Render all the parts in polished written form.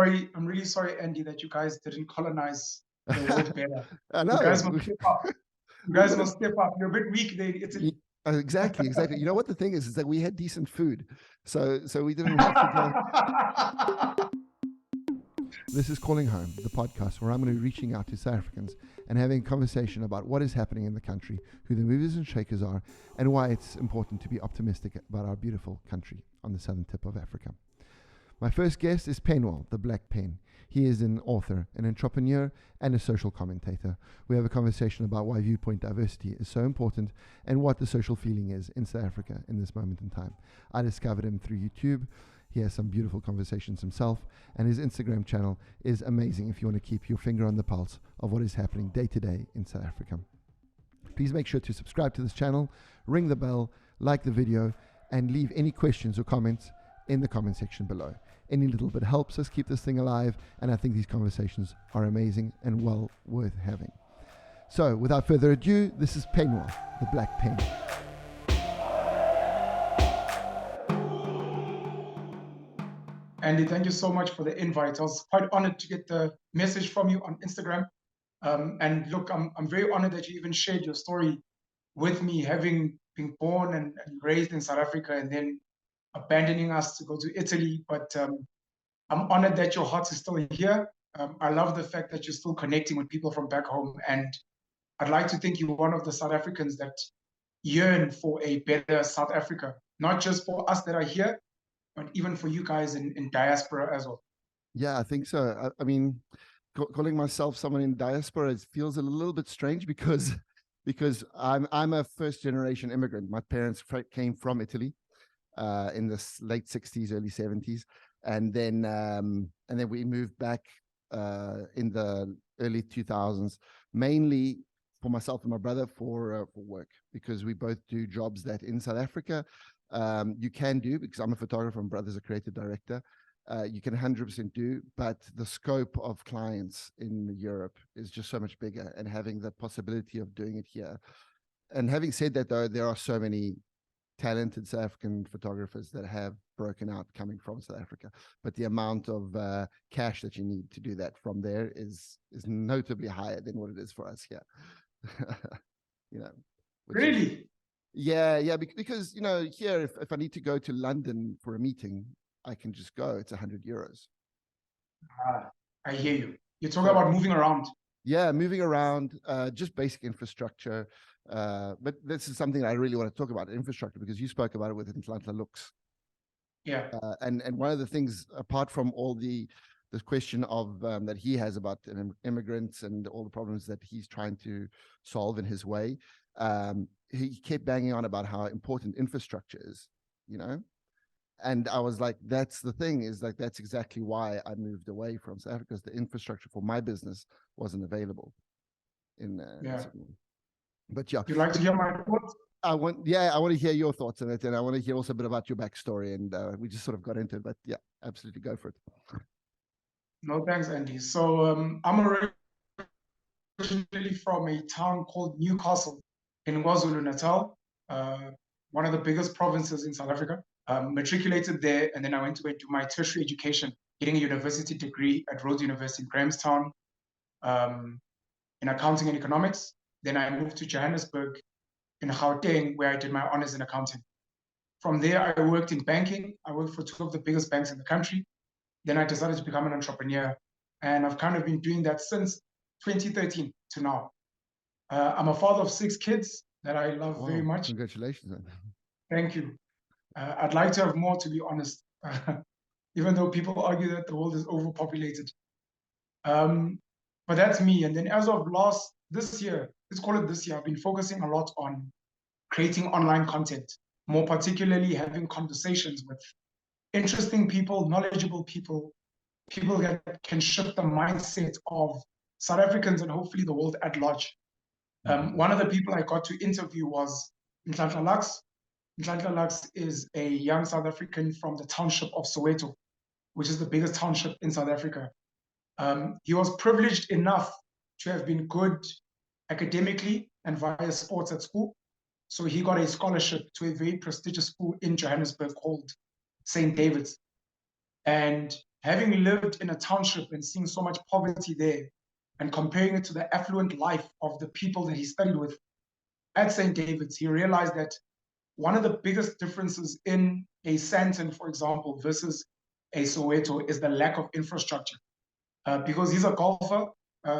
sorry. I'm really sorry, Andy, that you guys didn't colonize the world better. I You know. guys must step up. You guys must step up. You're a bit weak there in Italy. Exactly. You know what the thing is that we had decent food, so we didn't have to go. This is Calling Home, the podcast where I'm going to be reaching out to South Africans and having a conversation about what is happening in the country, who the movers and shakers are, and why it's important to be optimistic about our beautiful country on the southern tip of Africa. My first guest is Penuel, the Black Pen. He is an author, an entrepreneur, and a social commentator. We have a conversation about why viewpoint diversity is so important and what the social feeling is in South Africa in this moment in time. I discovered him through YouTube. He has some beautiful conversations himself, and his Instagram channel is amazing if you want to keep your finger on the pulse of what is happening day to day in South Africa. Please make sure to subscribe to this channel, ring the bell, like the video, and leave any questions or comments in the comment section below. Any little bit helps us keep this thing alive, and I think these conversations are amazing and well worth having. So, without further ado, this is Penuel, the Black Pen. Andy, thank you so much for the invite. I was quite honored to get the message from you on Instagram. And look, I'm very honored that you even shared your story with me, having been born and raised in South Africa and then abandoning us to go to Italy. But I'm honored that your heart is still here. I love the fact that you're still connecting with people from back home. And I'd like to think you're one of the South Africans that yearn for a better South Africa, not just for us that are here, but even for you guys in diaspora as well. Yeah, I think so. I mean, calling myself someone in diaspora, it feels a little bit strange because I'm a first generation immigrant. My parents came from Italy in the late 60s, early 70s, and then we moved back in the early 2000s, mainly for myself and my brother for work, because we both do jobs that in South Africa you can do, because I'm a photographer and brother's a creative director. You can 100% do, but the scope of clients in Europe is just so much bigger, and having the possibility of doing it here. And having said that, though, there are so many talented South African photographers that have broken out coming from South Africa, but the amount of cash that you need to do that from there is notably higher than what it is for us here. You know, really? Yeah, because here, if I need to go to London for a meeting, I can just go. It's 100 euros. I hear you. You're talking about moving around. Yeah, moving around, just basic infrastructure. But this is something I really want to talk about, infrastructure, because you spoke about it with Nhlanhla Lux. Yeah. And one of the things, apart from all this question of that he has about immigrants and all the problems that he's trying to solve in his way, he kept banging on about how important infrastructure is, And I was like, that's the thing, is like, that's exactly why I moved away from South Africa, because the infrastructure for my business wasn't available in Sydney. But yeah. You'd like to hear my thoughts? I want to hear your thoughts on it, and I want to hear also a bit about your backstory, and we just sort of got into it, but yeah, absolutely, go for it. No, thanks, Andy. So I'm originally from a town called Newcastle in KwaZulu-Natal, one of the biggest provinces in South Africa. Matriculated there, and then I went to do my tertiary education, getting a university degree at Rhodes University in Grahamstown in accounting and economics. Then I moved to Johannesburg in Gauteng, where I did my honors in accounting. From there, I worked in banking. I worked for two of the biggest banks in the country. Then I decided to become an entrepreneur, and I've kind of been doing that since 2013 to now. I'm a father of 6 kids that I love very much. Congratulations. Thank you. I'd like to have more, to be honest, even though people argue that the world is overpopulated. But that's me. And then as of this year, let's call it this year, I've been focusing a lot on creating online content, more particularly having conversations with interesting people, knowledgeable people, people that can shift the mindset of South Africans and hopefully the world at large. One of the people I got to interview was Nhlanhla Lux. Nhlanhla Lux is a young South African from the township of Soweto, which is the biggest township in South Africa. He was privileged enough to have been good academically and via sports at school. So he got a scholarship to a very prestigious school in Johannesburg called St. David's. And having lived in a township and seeing so much poverty there, and comparing it to the affluent life of the people that he studied with at St. David's, he realized that one of the biggest differences in a Sandton, for example, versus a Soweto is the lack of infrastructure. Because he's a golfer,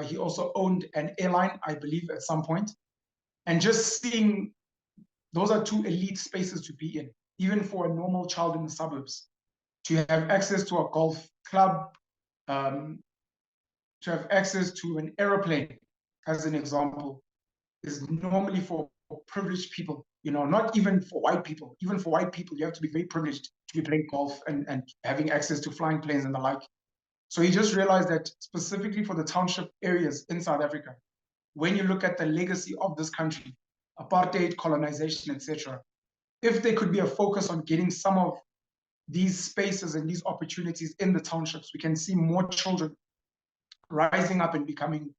he also owned an airline, I believe, at some point. And just seeing those are two elite spaces to be in, even for a normal child in the suburbs. To have access to a golf club, to have access to an aeroplane, as an example, is normally for privileged people, not even for white people. Even for white people, you have to be very privileged to be playing golf and having access to flying planes and the like. So he just realized that specifically for the township areas in South Africa, when you look at the legacy of this country, apartheid, colonization, etc., if there could be a focus on getting some of these spaces and these opportunities in the townships, we can see more children rising up and becoming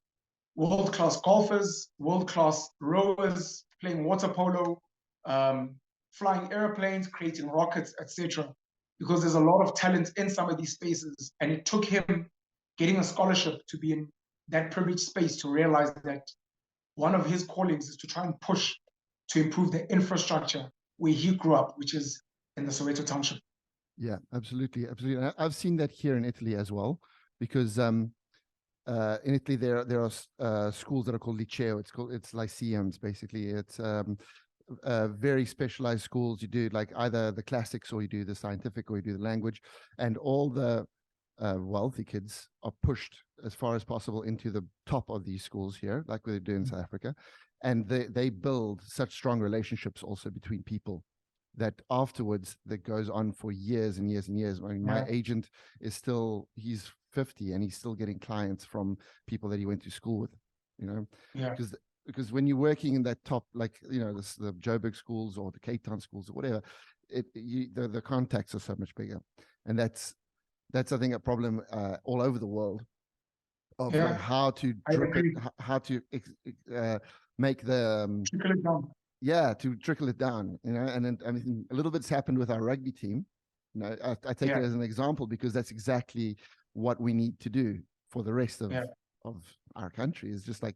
world-class golfers, world-class rowers, playing water polo, flying airplanes, creating rockets, etc. Because there's a lot of talent in some of these spaces. And it took him getting a scholarship to be in that privileged space to realize that one of his callings is to try and push to improve the infrastructure where he grew up, which is in the Soweto township. Yeah, absolutely, absolutely. And I've seen that here in Italy as well, because in Italy there are schools that are called liceo. It's lyceums basically. It's very specialized schools. You do like either the classics or you do the scientific or you do the language, and all the wealthy kids are pushed as far as possible into the top of these schools here, like we do in South Africa, and they build such strong relationships also between people that afterwards that goes on for years and years and years. I mean, my agent is still, he's 50 and he's still getting clients from people that he went to school with, because when you're working in that top, like, the Joburg schools or the Cape Town schools or whatever, the contacts are so much bigger. And that's I think a problem all over the world of like how to drip it, how to make the trickle it down. To trickle it down, and then, I mean, a little bit's happened with our rugby team. I take it as an example because that's exactly what we need to do for the rest of our country, is just like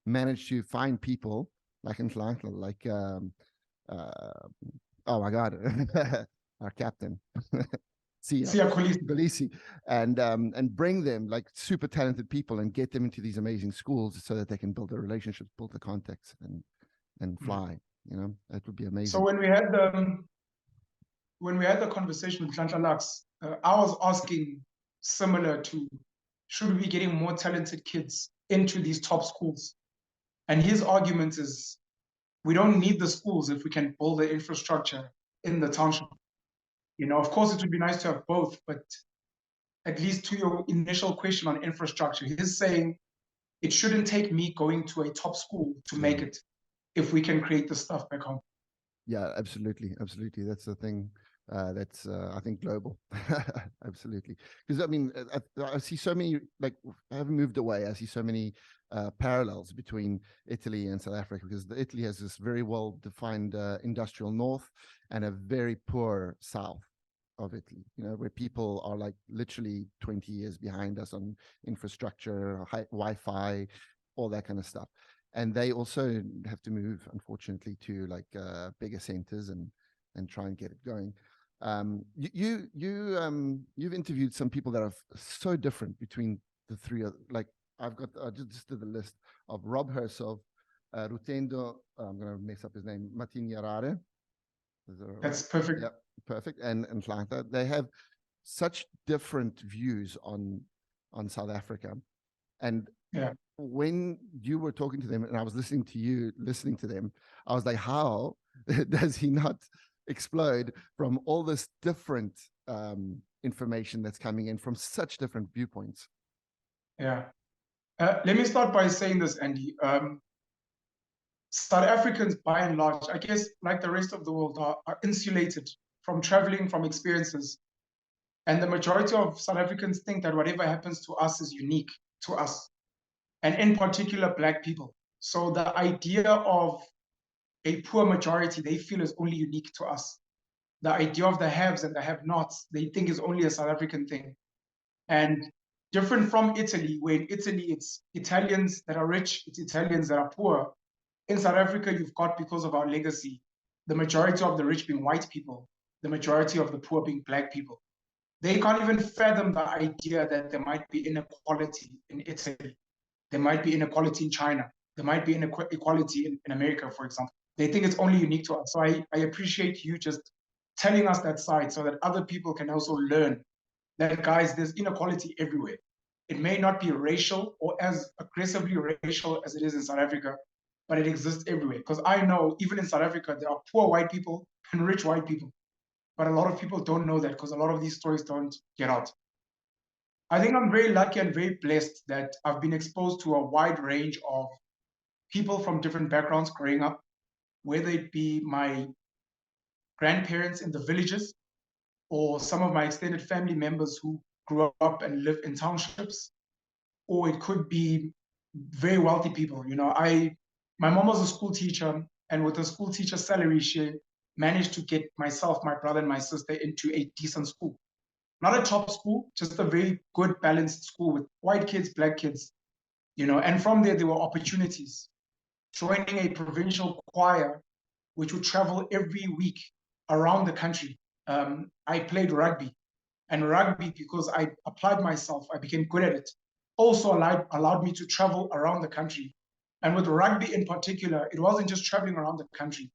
manage to find people like Nhlanhla, like oh my God, our captain, Siya Kolisi, and bring them like super talented people and get them into these amazing schools so that they can build the relationships, build the contacts, and fly. That would be amazing. So when we had the conversation with Nhlanhla Lux, I was asking similar to, should we be getting more talented kids into these top schools? And his argument is, we don't need the schools if we can build the infrastructure in the township. Of course, it would be nice to have both, but at least to your initial question on infrastructure, he's saying it shouldn't take me going to a top school to make it if we can create the stuff back home. Yeah, absolutely. Absolutely. That's the thing. That's I think global. Absolutely. Because I mean, I see so many, like, I haven't moved away. I see so many parallels between Italy and South Africa, because Italy has this very well defined industrial north and a very poor south of Italy, where people are like literally 20 years behind us on infrastructure, Wi-Fi, all that kind of stuff. And they also have to move, unfortunately, to like bigger centers and try and get it going. You've interviewed some people that are so different between the three. Like I just did the list of Rob Hersov, Rutendo. I'm going to mess up his name. Matinyarare. That's perfect. Yeah, perfect. And Nhlanhla. They have such different views on South Africa, and when you were talking to them and I was listening to them, I was like, how does he not explode from all this different information that's coming in from such different viewpoints? Let me start by saying this, Andy. South Africans, by and large, I guess, like the rest of the world, are insulated from traveling, from experiences. And the majority of South Africans think that whatever happens to us is unique to us, and in particular, Black people. So the idea of a poor majority they feel is only unique to us. The idea of the haves and the have-nots they think is only a South African thing. And different from Italy, where in Italy it's Italians that are rich, it's Italians that are poor. In South Africa, you've got, because of our legacy, the majority of the rich being white people, the majority of the poor being black people. They can't even fathom the idea that there might be inequality in Italy. There might be inequality in China. There might be inequality in America, for example. They think it's only unique to us. So I appreciate you just telling us that side so that other people can also learn that, guys, there's inequality everywhere. It may not be racial or as aggressively racial as it is in South Africa, but it exists everywhere. Because I know even in South Africa, there are poor white people and rich white people. But a lot of people don't know that because a lot of these stories don't get out. I think I'm very lucky and very blessed that I've been exposed to a wide range of people from different backgrounds growing up, whether it be my grandparents in the villages or some of my extended family members who grew up and live in townships, or it could be very wealthy people. My mom was a school teacher, and with a school teacher salary, she managed to get myself, my brother, and my sister into a decent school. Not a top school, just a very good balanced school with white kids, black kids, and from there were opportunities. Joining a provincial choir, which would travel every week around the country. I played rugby, and rugby, because I applied myself, I became good at it, also allowed me to travel around the country. And with rugby in particular, it wasn't just traveling around the country.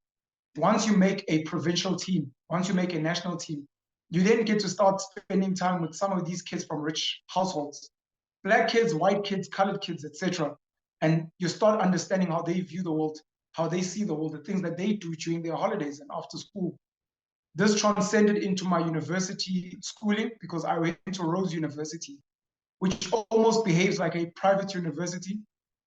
Once you make a provincial team, once you make a national team, you then get to start spending time with some of these kids from rich households, black kids, white kids, colored kids, etc. And you start understanding how they view the world, how they see the world, the things that they do during their holidays and after school. This transcended into my university schooling because I went to Rhodes University, which almost behaves like a private university.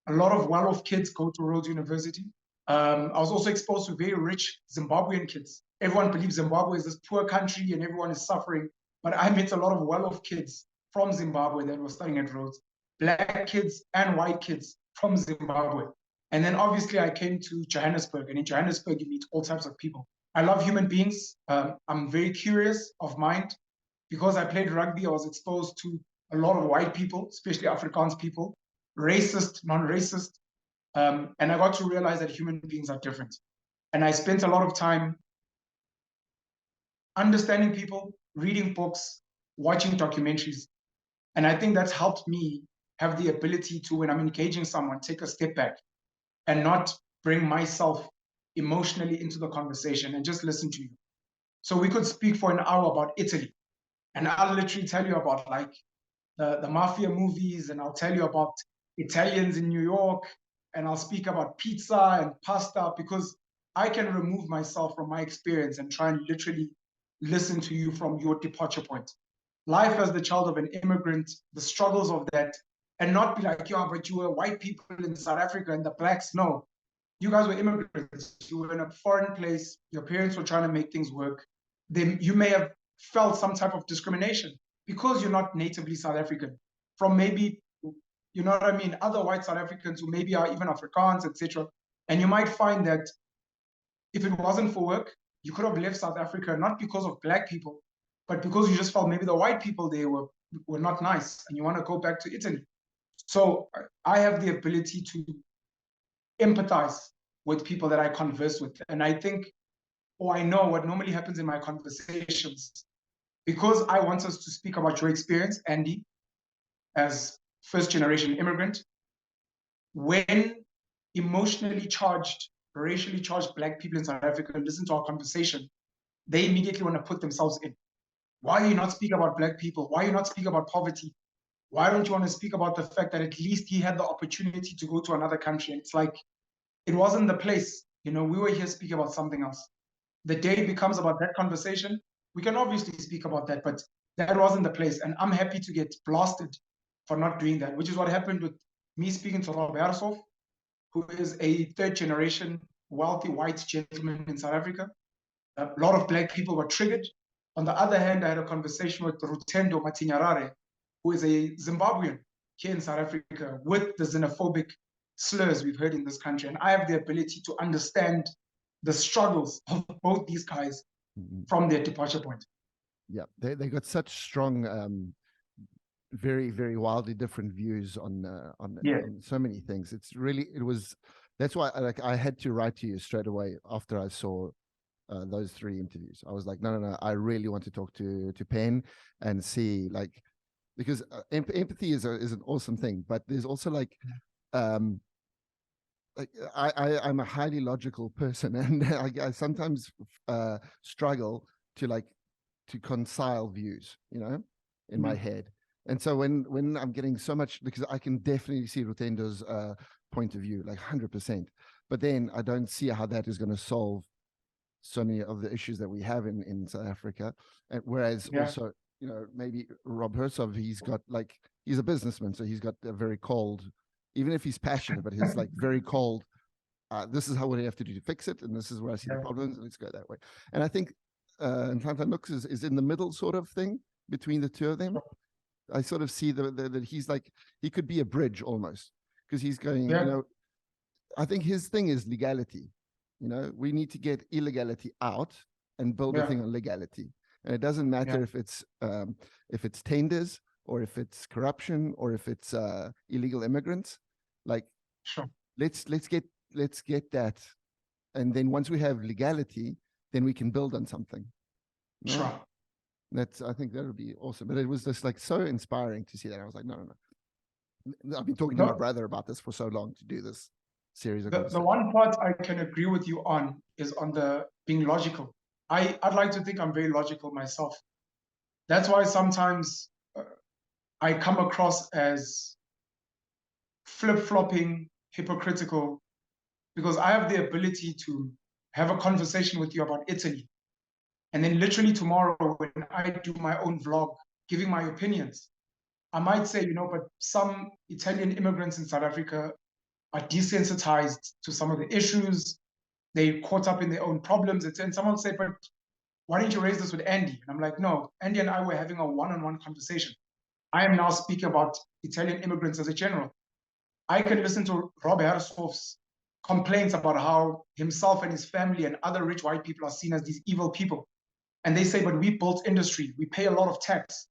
A lot of well-off kids go to Rhodes University. I was also exposed to very rich Zimbabwean kids. Everyone believes Zimbabwe is this poor country and everyone is suffering, but I met a lot of well-off kids from Zimbabwe that were studying at Rhodes, black kids and white kids from Zimbabwe. And then obviously I came to Johannesburg, and in Johannesburg you meet all types of people. I love human beings. I'm very curious of mind. Because I played rugby, I was exposed to a lot of white people, especially Afrikaans people, racist, non-racist. And I got to realize that human beings are different. And I spent a lot of time understanding people, reading books, watching documentaries. And I think that's helped me have the ability to, when I'm engaging someone, take a step back and not bring myself emotionally into the conversation and just listen to you. So we could speak for an hour about Italy, and I'll literally tell you about like the mafia movies, and I'll tell you about Italians in New York, and I'll speak about pizza and pasta, because I can remove myself from my experience and try and literally listen to you from your departure point. Life as the child of an immigrant, the struggles of that, and not be like, yeah, but you were white people in South Africa and the blacks. No, you guys were immigrants. You were in a foreign place. Your parents were trying to make things work. You may have felt some type of discrimination because you're not natively South African from maybe, you know what I mean, other white South Africans who maybe are even Afrikaans, etc. And you might find that if it wasn't for work, you could have left South Africa, not because of black people, but because you just felt maybe the white people there were not nice and you want to go back to Italy. So I have the ability to empathize with people that I converse with. And I think, or I know what normally happens in my conversations, because I want us to speak about your experience, Andy, as first generation immigrant, when emotionally charged, racially charged black people in South Africa listen to our conversation, they immediately want to put themselves in. Why are you not speak about black people? Why are you not speak about poverty? Why don't you want to speak about the fact that at least he had the opportunity to go to another country? And it's like, it wasn't the place. We were here speaking about something else. The day it becomes about that conversation, we can obviously speak about that, but that wasn't the place. And I'm happy to get blasted for not doing that, which is what happened with me speaking to Roberto, who is a third generation wealthy white gentleman in South Africa. A lot of black people were triggered. On the other hand, I had a conversation with Rutendo Matinyarare, who is a Zimbabwean here in South Africa, with the xenophobic slurs we've heard in this country. And I have the ability to understand the struggles of both these guys from their departure point. Yeah, they got such strong very, very wildly different views Yeah. on so many things. That's why I had to write to you straight away after I saw those 3 interviews. I was like, no, I really want to talk to Pen and see, like, because empathy is an awesome thing, but there's also like I'm a highly logical person, and I sometimes struggle to reconcile views, in my head. And so when I'm getting so much, because I can definitely see Rutendo's point of view, like 100%, but then I don't see how that is going to solve so many of the issues that we have in South Africa. And whereas also, maybe Rob Hersov, he's a businessman, so he's got a very cold, even if he's passionate, but he's like very cold. This is how what you have to do to fix it, and this is where I see the problems. Let's go that way. And I think Nhlanhla Lux is in the middle sort of thing between the two of them. I sort of see that he's like, he could be a bridge almost, because he's going, I think his thing is legality. We need to get illegality out and build a thing on legality. And it doesn't matter if it's tenders or if it's corruption or if it's illegal immigrants. Like, let's get that. And then once we have legality, then we can build on something. I think that would be awesome. But it was just like so inspiring to see that. I was like, no. I've been talking to my brother about this for so long, to do this series of the one part I can agree with you on is on the being logical. I'd like to think I'm very logical myself. That's why sometimes I come across as flip-flopping, hypocritical, because I have the ability to have a conversation with you about Italy. And then literally tomorrow, when I do my own vlog, giving my opinions, I might say, but some Italian immigrants in South Africa are desensitized to some of the issues. They caught up in their own problems. And someone will say, but why didn't you raise this with Andy? And I'm like, no, Andy and I were having a one-on-one conversation. I am now speaking about Italian immigrants as a general. I can listen to Rob Hersov's complaints about how himself and his family and other rich white people are seen as these evil people. And they say, but we built industry. We pay a lot of tax.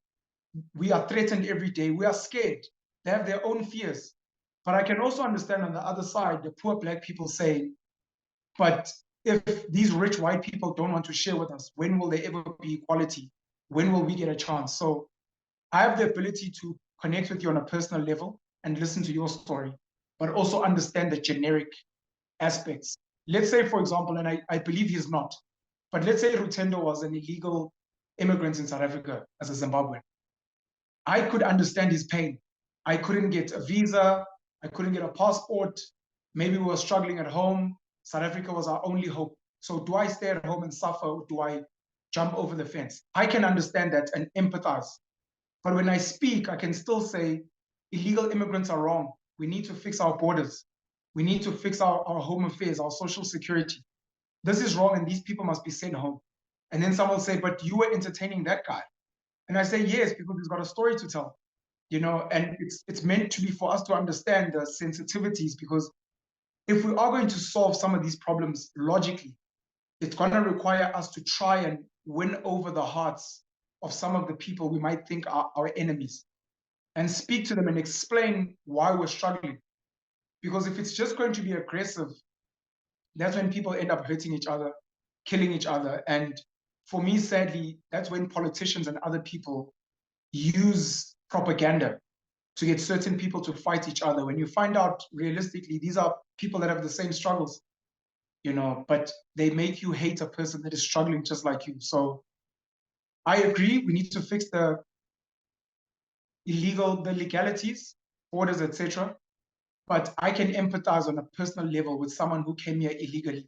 We are threatened every day. We are scared. They have their own fears. But I can also understand on the other side, the poor Black people say, but if these rich white people don't want to share with us, when will there ever be equality? When will we get a chance? So I have the ability to connect with you on a personal level and listen to your story, but also understand the generic aspects. Let's say, for example, and I believe he's not, but let's say Rutendo was an illegal immigrant in South Africa as a Zimbabwean. I could understand his pain. I couldn't get a visa. I couldn't get a passport. Maybe we were struggling at home. South Africa was our only hope. So do I stay at home and suffer, or do I jump over the fence? I can understand that and empathize. But when I speak, I can still say illegal immigrants are wrong. We need to fix our borders. We need to fix our home affairs, our social security. This is wrong, and these people must be sent home. And then someone will say, but you were entertaining that guy. And I say, yes, because he's got a story to tell. And it's meant to be for us to understand the sensitivities, because if we are going to solve some of these problems logically, it's going to require us to try and win over the hearts of some of the people we might think are our enemies, and speak to them and explain why we're struggling. Because if it's just going to be aggressive, that's when people end up hurting each other, killing each other. And for me, sadly, that's when politicians and other people use propaganda to get certain people to fight each other. When you find out realistically, these are people that have the same struggles, but they make you hate a person that is struggling just like you. So I agree, we need to fix the legalities, borders, etc. But I can empathize on a personal level with someone who came here illegally.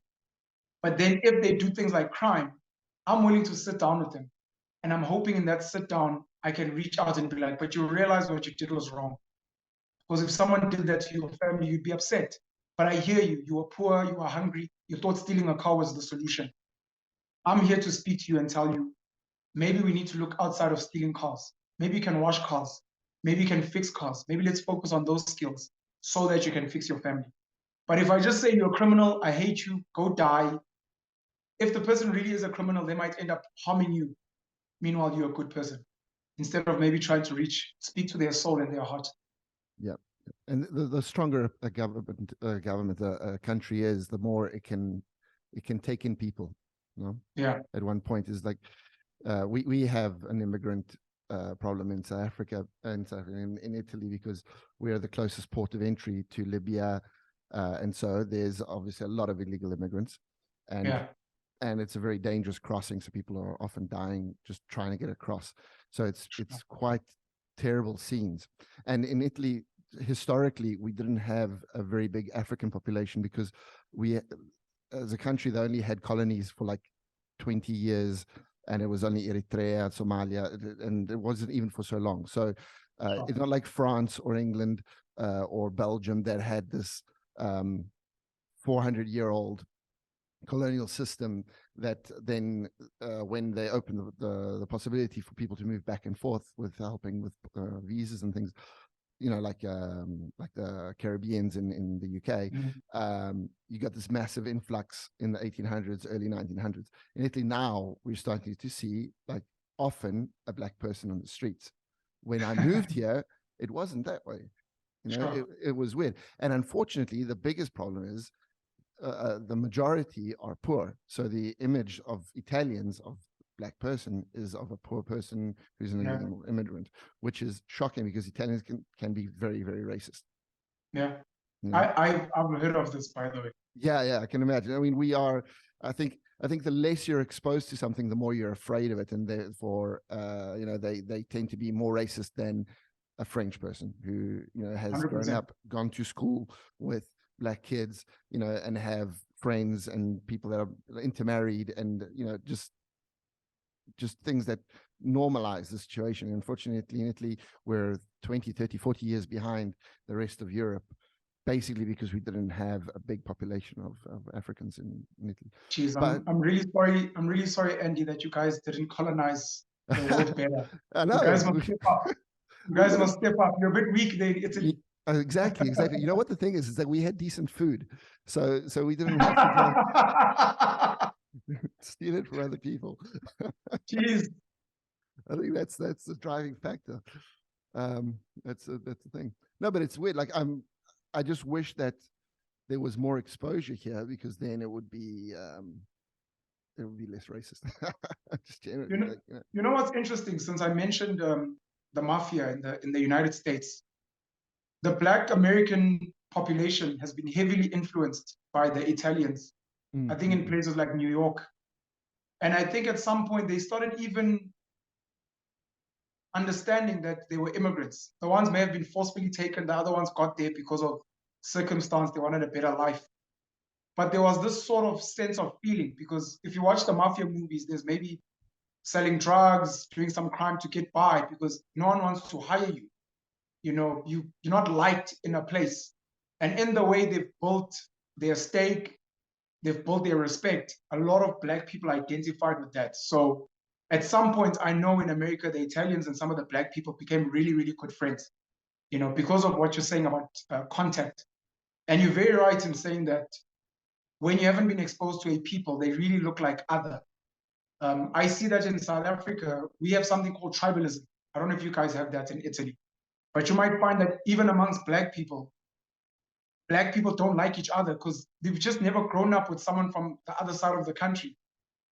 But then if they do things like crime, I'm willing to sit down with them. And I'm hoping in that sit down, I can reach out and be like, but you realize what you did was wrong. Because if someone did that to your family, you'd be upset. But I hear you. You were poor, you were hungry. You thought stealing a car was the solution. I'm here to speak to you and tell you, maybe we need to look outside of stealing cars. Maybe you can wash cars. Maybe you can fix cars. Maybe let's focus on those skills so that you can fix your family. But if I just say you're a criminal, I hate you, go die, if the person really is a criminal, they might end up harming you. Meanwhile, you're a good person. instead of maybe trying to speak to their soul and their heart. Yeah. And the stronger a country is, the more it can take in people. You know? Yeah. At one point, is like we have an immigrant problem in South Africa and in Italy, because we're the closest port of entry to Libya, and so there's obviously a lot of illegal immigrants, and it's a very dangerous crossing. So people are often dying just trying to get across. So it's quite terrible scenes. And in Italy, historically, we didn't have a very big African population, because we, as a country, they only had colonies for like 20 years, and it was only Eritrea, Somalia, and it wasn't even for so long. So it's not like France or England or Belgium that had this 400-year-old colonial system that then when they opened the possibility for people to move back and forth with helping with visas and things, you know, like the Caribbeans in the UK, you got this massive influx in the 1800s, early 1900s. In Italy now, we're starting to see like often a black person on the streets. When I moved here, it wasn't that way. You know, it was weird. And unfortunately, the biggest problem is the majority are poor. So the image of Italians, of black person, is of a poor person who's an illegal immigrant, which is shocking, because Italians can be very, very racist. Yeah. You know? I've heard of this, by the way. Yeah, I can imagine. I mean, we are, I think the less you're exposed to something, the more you're afraid of it. And therefore, you know, they tend to be more racist than a French person who, you know, has 100%. Grown up, gone to school with black kids, you know, and have friends and people that are intermarried, and, you know, just things that normalize the situation. Unfortunately, in Italy, we're 20, 30, 40 years behind the rest of Europe, basically because we didn't have a big population of Africans in Italy. Jeez, I'm really sorry. I'm really sorry, Andy, that you guys didn't colonize the world better. I know. You guys must step up. You guys must step up. You're a bit weak there in Italy. Exactly. You know what the thing is that we had decent food, so we didn't have to steal it from other people. Jeez. I think that's the driving factor. That's the thing. No, but it's weird. Like I just wish that there was more exposure here, because then it would be less racist. Just generally, you know what's interesting? Since I mentioned the mafia in the United States, the Black American population has been heavily influenced by the Italians. I think in places like New York. And I think at some point they started even understanding that they were immigrants. The ones may have been forcefully taken, the other ones got there because of circumstance, they wanted a better life. But there was this sort of sense of feeling, because if you watch the mafia movies, there's maybe selling drugs, doing some crime to get by, because no one wants to hire you. You know, you're not liked in a place. And in the way they've built their stake, they've built their respect, a lot of Black people identified with that. So at some point, I know in America, the Italians and some of the Black people became really, really good friends, you know, because of what you're saying about contact. And you're very right in saying that when you haven't been exposed to a people, they really look like other. I see that in South Africa, we have something called tribalism. I don't know if you guys have that in Italy, but you might find that even amongst Black people don't like each other because they've just never grown up with someone from the other side of the country.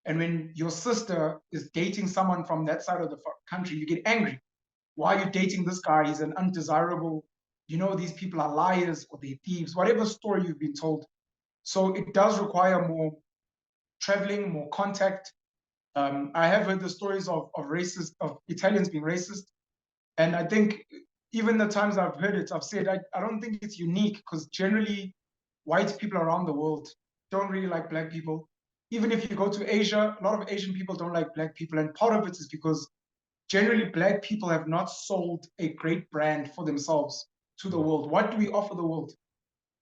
And when your sister is dating someone from that side of the country, you get angry. Why are you dating this guy? He's an undesirable, you know, these people are liars or they're thieves, whatever story you've been told. So it does require more traveling, more contact. I have heard the stories of Italians being racist. And I think even the times I've heard it, I've said, I don't think it's unique, because generally white people around the world don't really like Black people. Even if you go to Asia, a lot of Asian people don't like Black people. And part of it is because generally Black people have not sold a great brand for themselves to the world. What do we offer the world?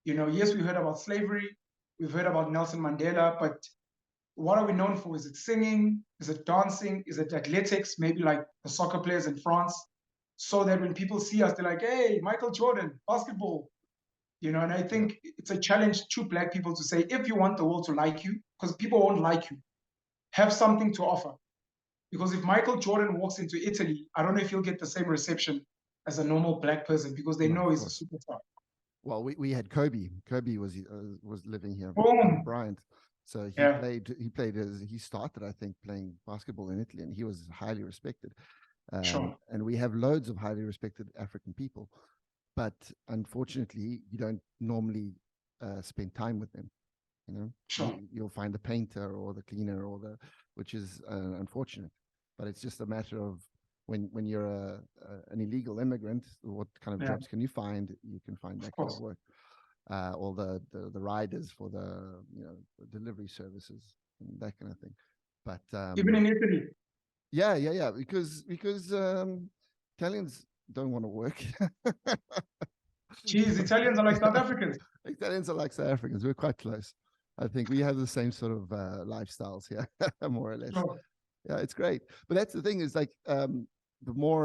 You know, yes, we heard about slavery, we've heard about Nelson Mandela, but what are we known for? Is it singing? Is it dancing? Is it athletics? Maybe like the soccer players in France, so that when people see us, they're like, hey, Michael Jordan, basketball. You know, and I think it's a challenge to Black people to say, if you want the world to like you, because people won't like you, have something to offer. Because if Michael Jordan walks into Italy, I don't know if he'll get the same reception as a normal black person because they No, know of he's a course. superstar. Well, we had Kobe. Kobe was living here, Boom. Bryant. So he Yeah. played as he started, I think, playing basketball in Italy, and he was highly respected. Sure. And we have loads of highly respected African people, but unfortunately, you don't normally spend time with them. You know, Sure. you'll find the painter or the cleaner which is unfortunate. But it's just a matter of when you're an illegal immigrant, what kind of Yeah. jobs can you find? You can find that kind of work. Or the riders for the delivery services and that kind of thing. But Even in Italy. yeah, because Italians don't want to work. Geez, Italians are like South Africans. Italians are like South Africans. We're quite close. I think we have the same sort of lifestyles here, more or less. Sure. Yeah, it's great. But that's the thing is like the more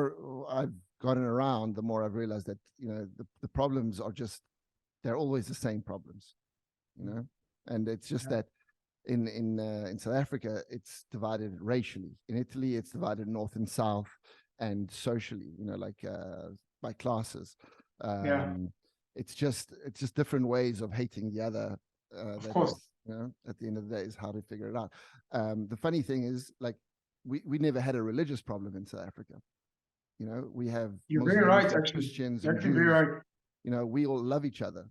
I've gotten around, the more I've realized that the problems are just they're always the same problems, and it's just that in South Africa it's divided racially. In Italy, it's divided north and south, and socially, like by classes. It's just different ways of hating the other. Of course. At the end of the day, is how to figure it out. The funny thing is, like, we never had a religious problem in South Africa. We have You're Muslims, very right, and actually. Christians, You're and actually Jews. very right. We all love each other.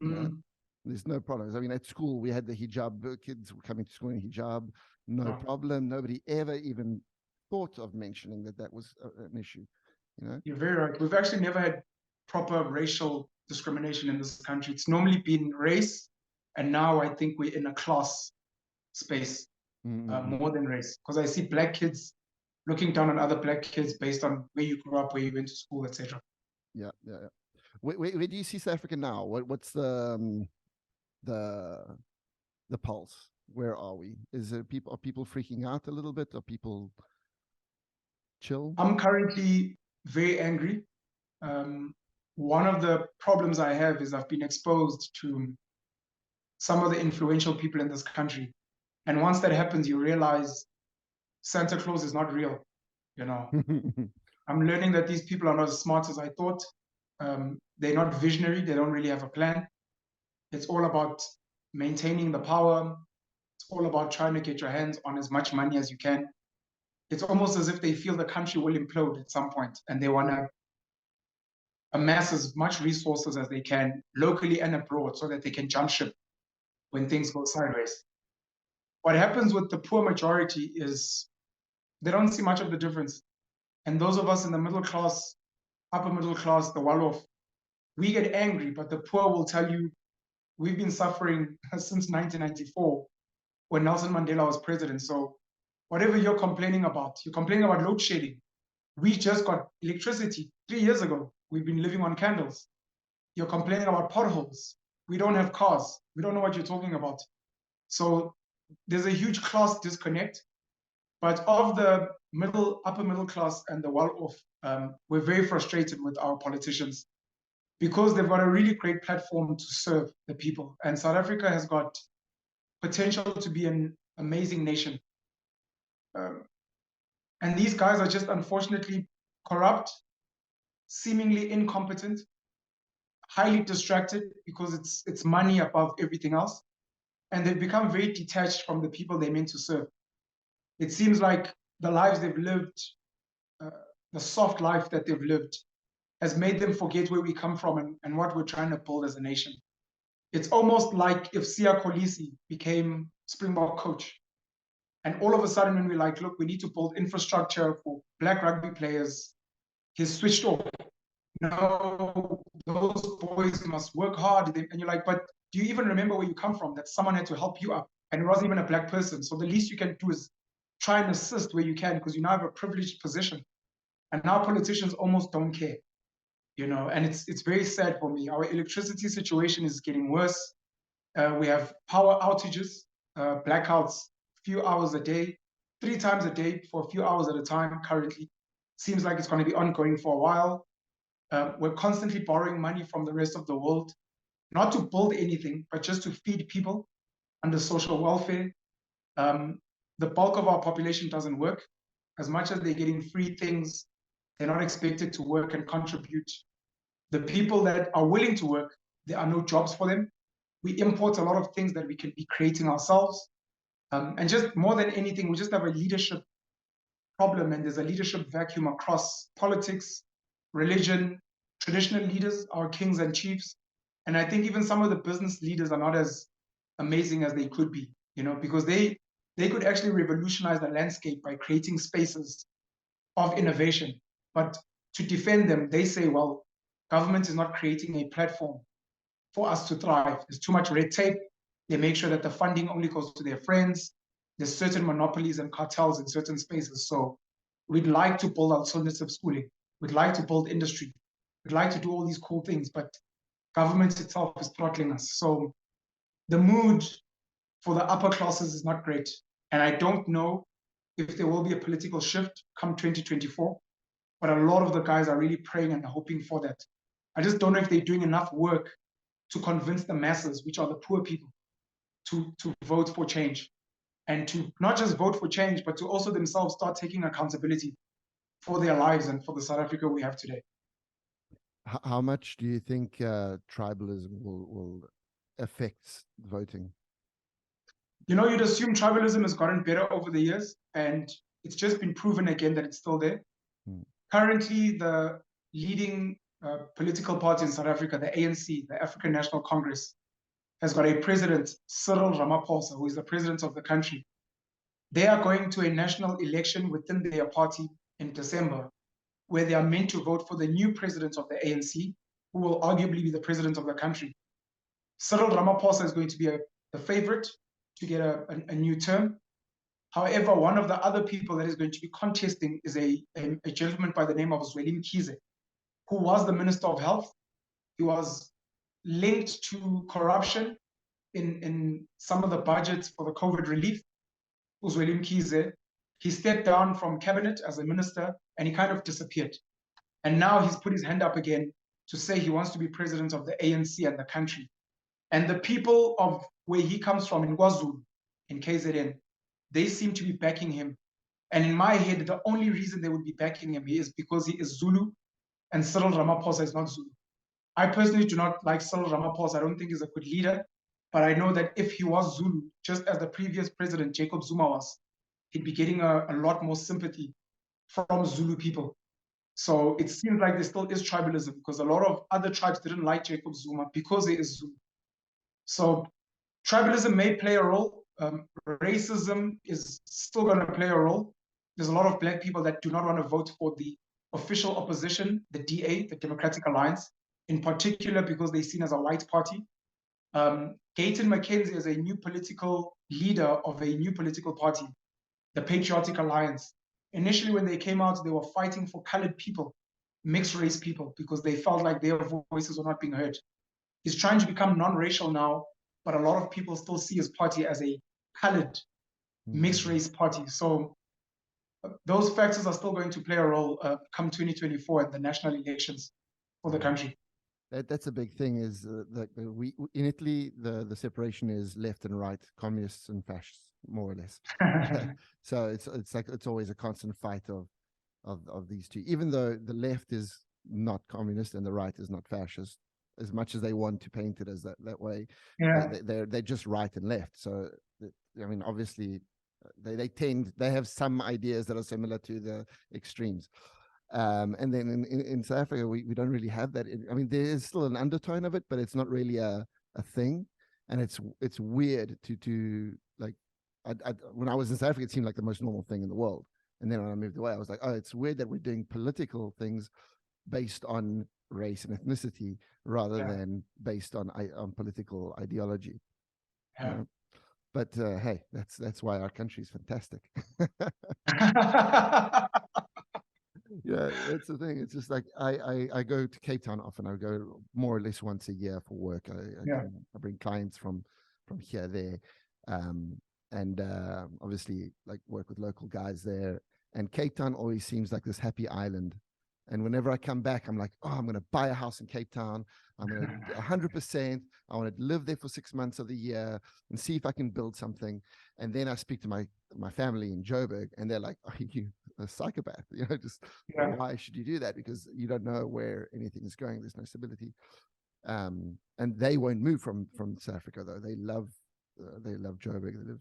Mm. There's no problems. I mean, at school we had the hijab, kids were coming to school in hijab, no problem. Nobody ever even thought of mentioning that was an issue. You're very right. We've actually never had proper racial discrimination in this country. It's normally been race, and now I think we're in a class space more than race. Because I see black kids looking down on other black kids based on where you grew up, where you went to school, etc. Yeah. Where do you see South Africa now? What's the pulse? Where are we? Are people freaking out a little bit? Are people chill? I'm currently very angry. One of the problems I have is I've been exposed to some of the influential people in this country. And once that happens, you realize Santa Claus is not real. I'm learning that these people are not as smart as I thought. They're not visionary. They don't really have a plan. It's all about maintaining the power. It's all about trying to get your hands on as much money as you can. It's almost as if they feel the country will implode at some point, and they want to amass as much resources as they can locally and abroad so that they can jump ship when things go sideways. What happens with the poor majority is they don't see much of the difference. And those of us in the middle class, upper middle class, the Wolof, we get angry, but the poor will tell you, we've been suffering since 1994 when Nelson Mandela was president. So whatever you're complaining about load shedding. We just got electricity 3 years ago. We've been living on candles. You're complaining about potholes. We don't have cars. We don't know what you're talking about. So there's a huge class disconnect. But of the upper middle class and the well-off, we're very frustrated with our politicians because they've got a really great platform to serve the people. And South Africa has got potential to be an amazing nation. And these guys are just unfortunately corrupt, seemingly incompetent, highly distracted because it's money above everything else. And they've become very detached from the people they're meant to serve. It seems like the lives they've lived, the soft life that they've lived, has made them forget where we come from and what we're trying to build as a nation. It's almost like if Siya Kolisi became Springbok coach. And all of a sudden, when we're like, look, we need to build infrastructure for black rugby players, he's switched off. No, those boys must work hard. And you're like, but do you even remember where you come from? That someone had to help you up, and it wasn't even a black person. So the least you can do is try and assist where you can, because you now have a privileged position. And now politicians almost don't care, and it's very sad for me. Our electricity situation is getting worse. We have power outages, blackouts, few hours a day, 3 times a day for a few hours at a time currently. Seems like it's going to be ongoing for a while. We're constantly borrowing money from the rest of the world, not to build anything, but just to feed people under social welfare. The bulk of our population doesn't work. As much as they're getting free things, they're not expected to work and contribute. The people that are willing to work, there are no jobs for them. We import a lot of things that we can be creating ourselves. And just more than anything, we just have a leadership problem, and there's a leadership vacuum across politics, religion, traditional leaders, our kings and chiefs. And I think even some of the business leaders are not as amazing as they could be, because they could actually revolutionize the landscape by creating spaces of innovation. But to defend them, they say, well, government is not creating a platform for us to thrive. There's too much red tape. They make sure that the funding only goes to their friends. There's certain monopolies and cartels in certain spaces. So we'd like to build alternative schooling. We'd like to build industry. We'd like to do all these cool things, but government itself is throttling us. So the mood for the upper classes is not great. And I don't know if there will be a political shift come 2024, but a lot of the guys are really praying and hoping for that. I just don't know if they're doing enough work to convince the masses, which are the poor people, to vote for change, and to not just vote for change, but to also themselves start taking accountability for their lives and for the South Africa we have today. How much do you think tribalism will affect voting? You'd assume tribalism has gotten better over the years, and it's just been proven again that it's still there. Currently, the leading political party in South Africa, the ANC, the African National Congress, has got a president, Cyril Ramaphosa, who is the president of the country. They are going to a national election within their party in December, where they are meant to vote for the new president of the ANC, who will arguably be the president of the country. Cyril Ramaphosa is going to be the favorite to get a new term. However, one of the other people that is going to be contesting is a gentleman by the name of Zweli Mkhize, who was the Minister of Health. He was linked to corruption in some of the budgets for the COVID relief. Zweli Mkhize, he stepped down from cabinet as a minister and he kind of disappeared. And now he's put his hand up again to say he wants to be president of the ANC and the country. And the people of where he comes from in KwaZulu, in KZN, they seem to be backing him. And in my head, the only reason they would be backing him is because he is Zulu and Cyril Ramaphosa is not Zulu. I personally do not like Cyril Ramaphosa. I don't think he's a good leader. But I know that if he was Zulu, just as the previous president, Jacob Zuma, was, he'd be getting a lot more sympathy from Zulu people. So it seems like there still is tribalism, because a lot of other tribes didn't like Jacob Zuma because he is Zulu. So tribalism may play a role. Racism is still going to play a role. There's a lot of black people that do not want to vote for the official opposition, the DA, the Democratic Alliance, in particular because they're seen as a white party. Gayton McKenzie is a new political leader of a new political party, the Patriotic Alliance. Initially, when they came out, they were fighting for colored people, mixed race people, because they felt like their voices were not being heard. He's trying to become non-racial now, but a lot of people still see his party as a colored, mixed race party. So those factors are still going to play a role come 2024 at the national elections for the country. That's a big thing. Is that we in Italy the separation is left and right, communists and fascists, more or less. So it's like it's always a constant fight of these two. Even though the left is not communist and the right is not fascist, as much as they want to paint it as that way, they're just right and left. So I mean, obviously, they have some ideas that are similar to the extremes. And then in South Africa, we don't really have that. I mean, there is still an undertone of it, but it's not really a thing. And it's weird to like, when I was in South Africa, it seemed like the most normal thing in the world. And then when I moved away, I was like, oh, it's weird that we're doing political things based on race and ethnicity rather than based on political ideology. But hey, that's why our country is fantastic. Yeah, that's the thing. It's just like I go to Cape Town often. I go more or less once a year for work. I bring clients from here there, and obviously like work with local guys there. And Cape Town always seems like this happy island. And whenever I come back, I'm like, oh, I'm going to buy a house in Cape Town. I'm going to 100%. I want to live there for 6 months of the year and see if I can build something. And then I speak to my family in Joburg, and they're like, oh, a psychopath. You know, just why should you do that? Because you don't know where anything is going. There's no stability. And they won't move from South Africa, though. They love Joburg.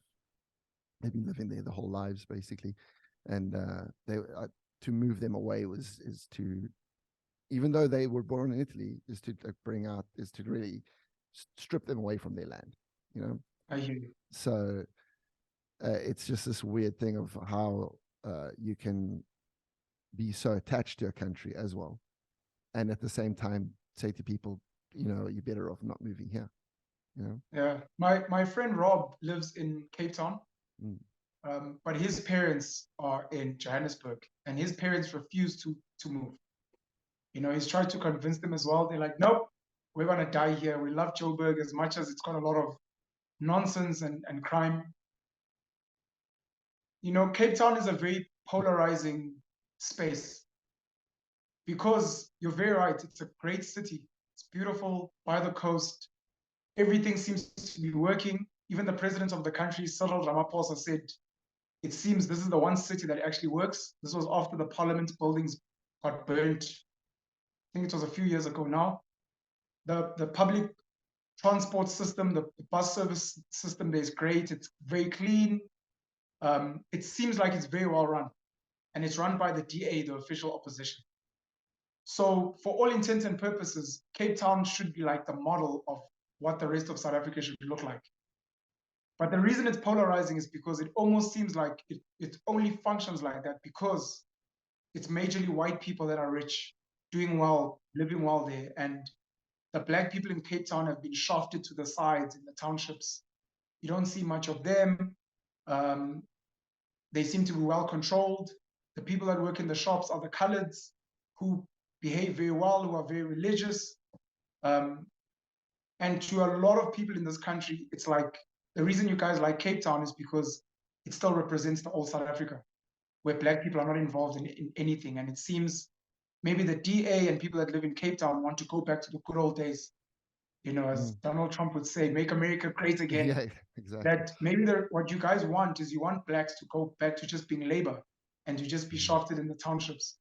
They've been living there the whole lives, basically. And to move them away is to, even though they were born in Italy, is to really strip them away from their land. You know. I hear you. So it's just this weird thing of how you can be so attached to a country as well, and at the same time say to people, you know, you're better off not moving here. You know. Yeah, my friend Rob lives in Cape Town, but his parents are in Johannesburg, and his parents refuse to move. You know, he's tried to convince them as well. They're like, nope, we're gonna die here. We love Joburg as much as it's got a lot of nonsense and crime. You know, Cape Town is a very polarizing space because you're very right. It's a great city. It's beautiful by the coast. Everything seems to be working. Even the president of the country, Cyril Ramaphosa, said, it seems this is the one city that actually works. This was after the parliament buildings got burnt. I think it was a few years ago now. The public transport system, the bus service system there is great. It's very clean. It seems like it's very well run, and it's run by the DA, the official opposition. So for all intents and purposes, Cape Town should be like the model of what the rest of South Africa should look like. But the reason it's polarizing is because it almost seems like it only functions like that because it's majorly white people that are rich, doing well, living well there. And the black people in Cape Town have been shafted to the sides in the townships. You don't see much of them. They seem to be well controlled. The people that work in the shops are the coloreds who behave very well, who are very religious. And to a lot of people in this country, it's like, the reason you guys like Cape Town is because it still represents the old South Africa, where black people are not involved in anything. And it seems maybe the DA and people that live in Cape Town want to go back to the good old days. You know, as Donald Trump would say, make America great again. Yeah, exactly. That maybe what you guys want is you want blacks to go back to just being labor and to just be shafted in the townships.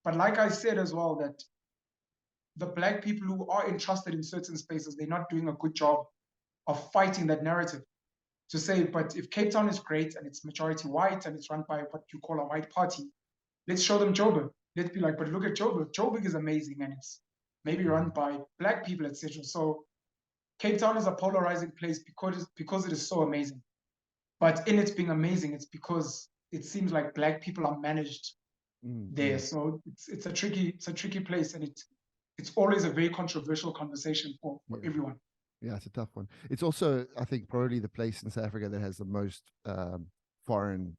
But like I said as well, that the black people who are entrusted in certain spaces, they're not doing a good job of fighting that narrative. To say, but if Cape Town is great and it's majority white and it's run by what you call a white party, let's show them Joburg. Let's be like, but look at Joburg. Joburg is amazing and it's maybe run by black people, etc. So Cape Town is a polarizing place because it is so amazing. But in it being amazing, it's because it seems like black people are managed there. So it's a tricky place, and it's always a very controversial conversation for everyone. Yeah, it's a tough one. It's also, I think, probably the place in South Africa that has the most foreign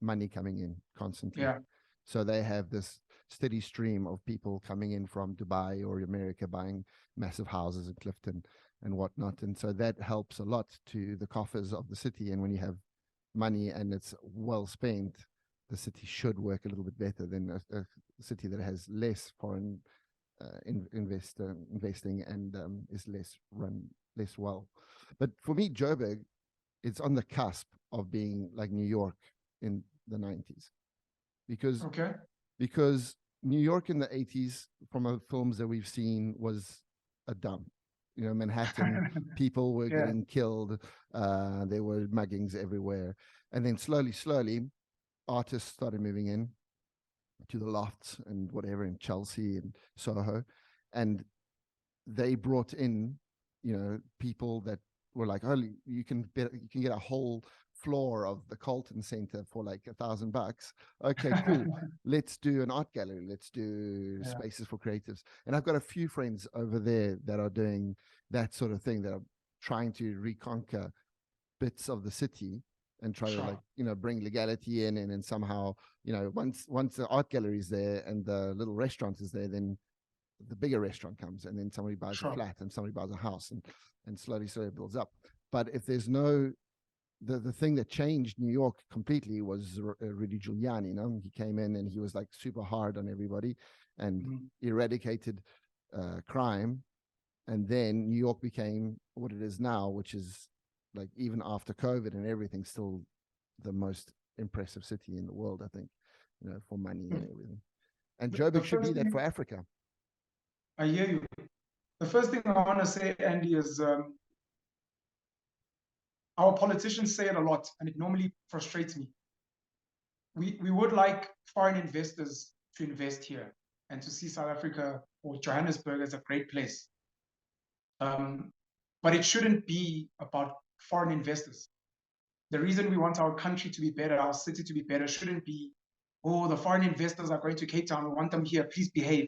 money coming in constantly. Yeah. So they have this steady stream of people coming in from Dubai or America buying massive houses in Clifton and whatnot. And so that helps a lot to the coffers of the city. And when you have money and it's well spent, the city should work a little bit better than a city that has less foreign investing and is run less well. But for me, Joburg, it's on the cusp of being like New York in the 90s. Because New York in the 80s, from the films that we've seen, was a dump. You know, Manhattan, people were getting killed. There were muggings everywhere. And then slowly, artists started moving in to the lofts and whatever in Chelsea and Soho. And they brought in, you know, people that were like, oh, you can get a whole floor of the Carlton Center for like $1,000. Okay, cool. Let's do an art gallery. Let's do spaces for creatives. And I've got a few friends over there that are doing that sort of thing, that are trying to reconquer bits of the city and try to, like, you know, bring legality in, and then somehow, you know, once the art gallery is there and the little restaurant is there, then the bigger restaurant comes, and then somebody buys a flat and somebody buys a house, and slowly it builds up. But if there's no, the thing that changed New York completely was Rudy Giuliani. You know, he came in and he was like super hard on everybody and eradicated crime, and then New York became what it is now, which is, like, even after COVID and everything, still the most impressive city in the world, I think. for money and everything. And The Joburg should be first that for thing, Africa. I hear you. The first thing I want to say, Andy, is our politicians say it a lot, and it normally frustrates me. We would like foreign investors to invest here and to see South Africa or Johannesburg as a great place. But it shouldn't be about foreign investors. The reason we want our country to be better, our city to be better, shouldn't be, oh, the foreign investors are going to Cape Town, we want them here, please behave.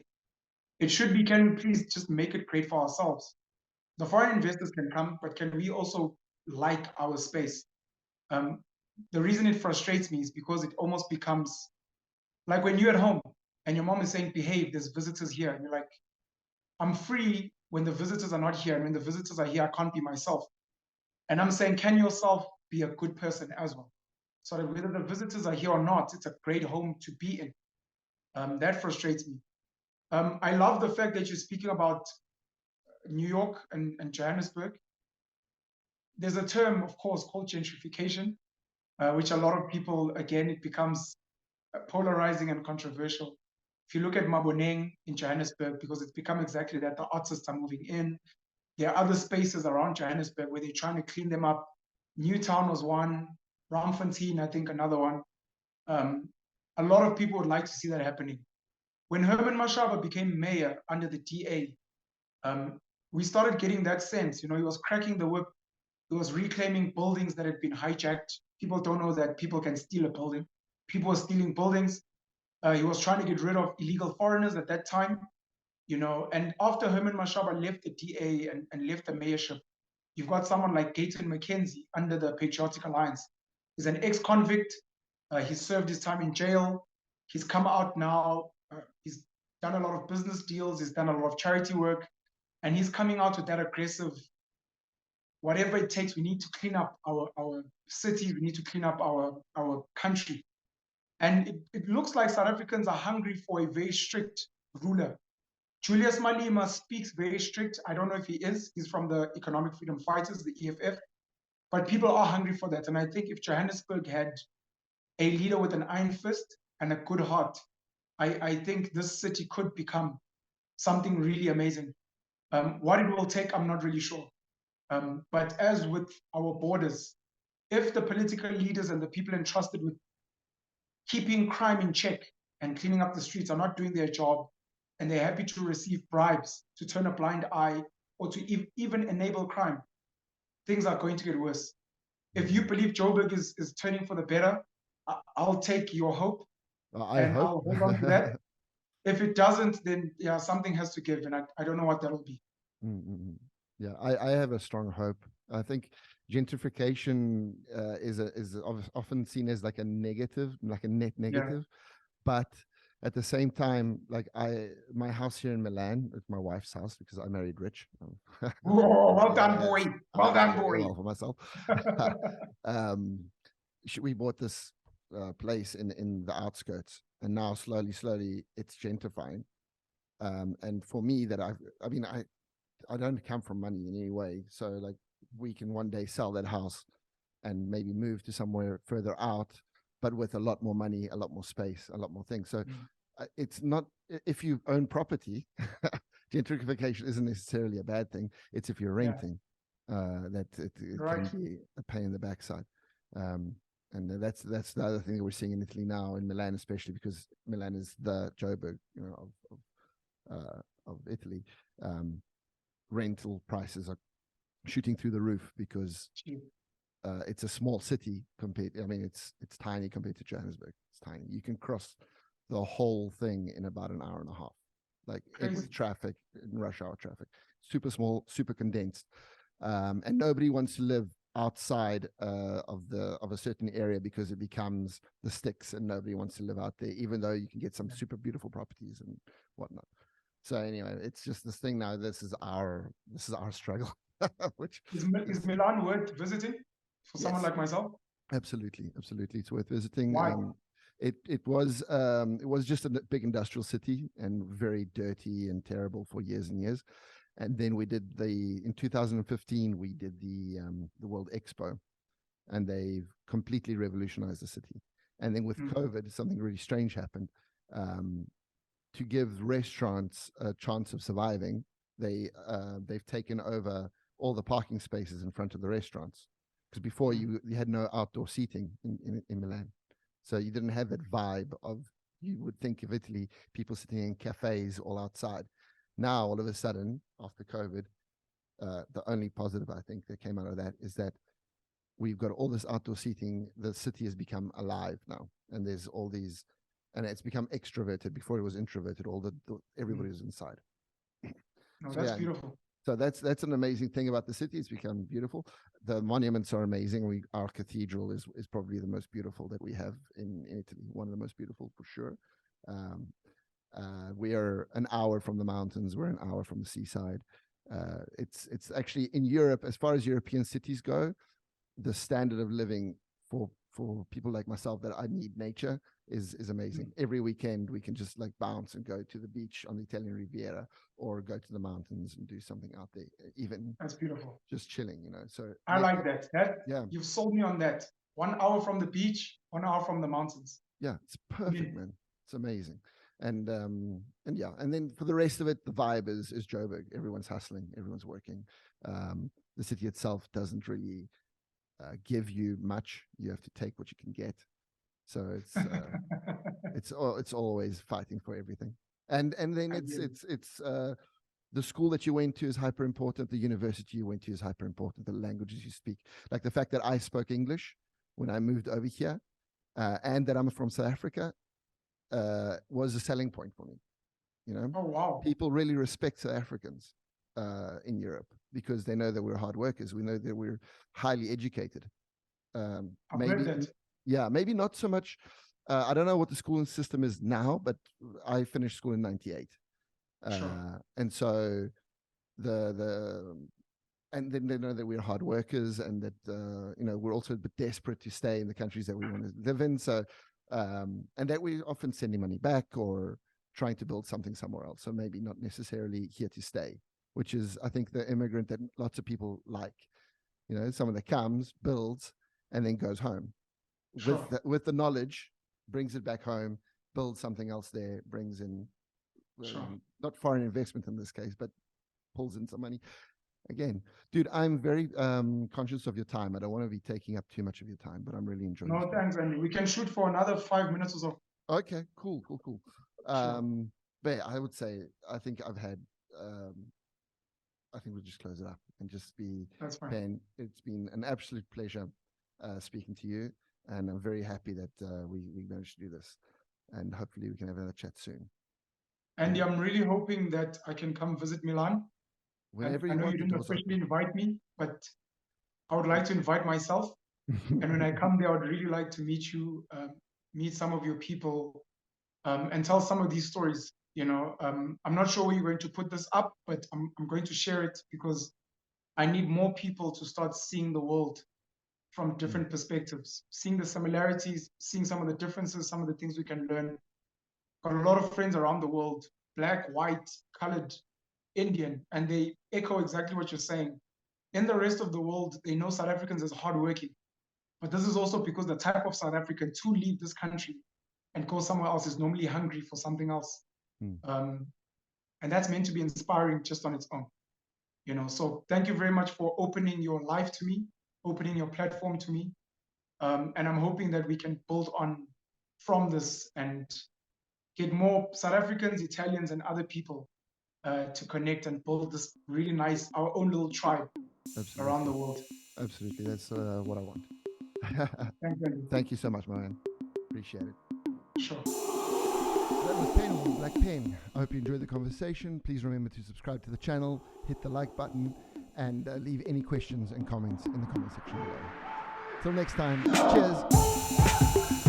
It should be, can we please just make it great for ourselves? The foreign investors can come, but can we also like our space? The reason it frustrates me is because it almost becomes like when you're at home and your mom is saying, behave, there's visitors here. And you're like, I'm free when the visitors are not here. And when the visitors are here, I can't be myself. And I'm saying, can yourself be a good person as well? So that whether the visitors are here or not, it's a great home to be in. That frustrates me. I love the fact that you're speaking about New York and Johannesburg. There's a term, of course, called gentrification, which a lot of people, again, it becomes polarizing and controversial. If you look at Maboneng in Johannesburg, because it's become exactly that, the artists are moving in. There are other spaces around Johannesburg where they're trying to clean them up. Newtown was one, Ramfontein, I think another one. A lot of people would like to see that happening. When Herman Mashaba became mayor under the DA, we started getting that sense. He was cracking the whip. He was reclaiming buildings that had been hijacked. People don't know that people can steal a building. People were stealing buildings. He was trying to get rid of illegal foreigners at that time, and after Herman Mashaba left the DA and left the mayorship, you've got someone like Gayton McKenzie under the Patriotic Alliance. He's an ex-convict. He served his time in jail. He's come out now. He's done a lot of business deals. He's done a lot of charity work. And he's coming out with that aggressive, whatever it takes, we need to clean up our city. We need to clean up our country. And it looks like South Africans are hungry for a very strict ruler. Julius Malema speaks very strict. I don't know if he is. He's from the Economic Freedom Fighters, the EFF. But people are hungry for that. And I think if Johannesburg had a leader with an iron fist and a good heart, I think this city could become something really amazing. What it will take, I'm not really sure. But as with our borders, if the political leaders and the people entrusted with keeping crime in check and cleaning up the streets are not doing their job, and they're happy to receive bribes, to turn a blind eye, or to even enable crime, things are going to get worse. If you believe Joburg is turning for the better, I'll take your hope, and I'll hold on to that. If it doesn't, then yeah, something has to give, and I don't know what that'll be. Yeah, I have a strong hope. I think gentrification is often seen as like a negative, like a net negative, but at the same time, like my house here in Milan, it's my wife's house because I married rich. Whoa, well done, boy. Well done, boy. Well for myself. We bought this place in the outskirts, and now slowly it's gentrifying. And for me, that I don't come from money in any way, so like we can one day sell that house and maybe move to somewhere further out, but with a lot more money, a lot more space, a lot more things. So it's not, if you own property, gentrification isn't necessarily a bad thing. It's if you're renting that it can be a pain in the backside. And that's the other thing that we're seeing in Italy now, in Milan especially, because Milan is the Joburg, of Italy. Rental prices are shooting through the roof because it's a small city compared. I mean, it's tiny compared to Johannesburg. It's tiny. You can cross the whole thing in about an hour and a half, like with traffic, in rush hour traffic. Super small, super condensed, and nobody wants to live outside of a certain area because it becomes the sticks, and nobody wants to live out there, even though you can get some super beautiful properties and whatnot. So anyway, it's just this thing now. This is our struggle. Which is Milan worth visiting for someone like myself? Absolutely, it's worth visiting. Why? It was just a big industrial city and very dirty and terrible for years and years. And then we did in 2015 we did the World Expo, and they've completely revolutionized the city. And then with COVID, something really strange happened. To give restaurants a chance of surviving, they've taken over all the parking spaces in front of the restaurants. Because before you had no outdoor seating in Milan. So you didn't have that vibe of, you would think of Italy, people sitting in cafes all outside. Now, all of a sudden, after COVID, the only positive I think that came out of that is that we've got all this outdoor seating. The city has become alive now. And there's all these, and it's become extroverted. Before it was introverted, everybody was inside. No, that's beautiful. So that's an amazing thing about the city. It's become beautiful. The monuments are amazing. Our cathedral is probably the most beautiful that we have in Italy. One of the most beautiful for sure. We are an hour from the mountains. We're an hour from the seaside. It's actually in Europe, as far as European cities go, the standard of living for people like myself that I need nature is amazing. Every weekend we can just like bounce and go to the beach on the Italian Riviera or go to the mountains and do something out there. Even that's beautiful. Just chilling, So I like that. You've sold me on that. 1 hour from the beach, 1 hour from the mountains. Yeah, it's perfect, man. It's amazing. And then for the rest of it, the vibe is Joburg. Everyone's hustling, everyone's working. The city itself doesn't really give you much. You have to take what you can get. So it's always fighting for everything. And then it's the school that you went to is hyper important. The university you went to is hyper important. The languages you speak, like the fact that I spoke English when I moved over here, and that I'm from South Africa, was a selling point for me. Oh wow! People really respect South Africans in Europe because they know that we're hard workers. We know that we're highly educated. Maybe not so much. I don't know what the schooling system is now, but I finished school in '98, and so and then they know that we're hard workers and that we're also a bit desperate to stay in the countries that we want to live in. So and that we're often sending money back or trying to build something somewhere else. So maybe not necessarily here to stay, which is, I think, the immigrant that lots of people like. Someone that comes, builds, and then goes home with the knowledge, brings it back home, builds something else there, brings in not foreign investment in this case, but pulls in some money. Again, dude, I'm very conscious of your time. I don't want to be taking up too much of your time, but I'm really enjoying it. No, thanks, Andy. We can shoot for another 5 minutes or so. Okay, cool. But I would say, I think I've had, I think we'll just close it up and just be, that's fine. Ben, it's been an absolute pleasure speaking to you. And I'm very happy that we managed to do this. And hopefully we can have another chat soon. Andy, I'm really hoping that I can come visit Milan. Whenever I know you didn't officially invite me, but I would like to invite myself. And when I come there, I would really like to meet you, meet some of your people, and tell some of these stories. I'm not sure where you're going to put this up, but I'm going to share it because I need more people to start seeing the world from different perspectives, seeing the similarities, seeing some of the differences, some of the things we can learn. Got a lot of friends around the world, black, white, colored, Indian, and they echo exactly what you're saying. In the rest of the world, they know South Africans as hardworking. But this is also because the type of South African to leave this country and go somewhere else is normally hungry for something else. And that's meant to be inspiring just on its own. So thank you very much for opening your life to me, opening your platform to me. And I'm hoping that we can build on from this and get more South Africans, Italians, and other people to connect and build this really nice, our own little tribe around the world. Absolutely. That's what I want. Thank you. Thank you so much, man. Appreciate it. Sure. That was Penuel, Black Pen. I hope you enjoyed the conversation. Please remember to subscribe to the channel, hit the like button, and leave any questions and comments in the comment section below. Till next time, cheers.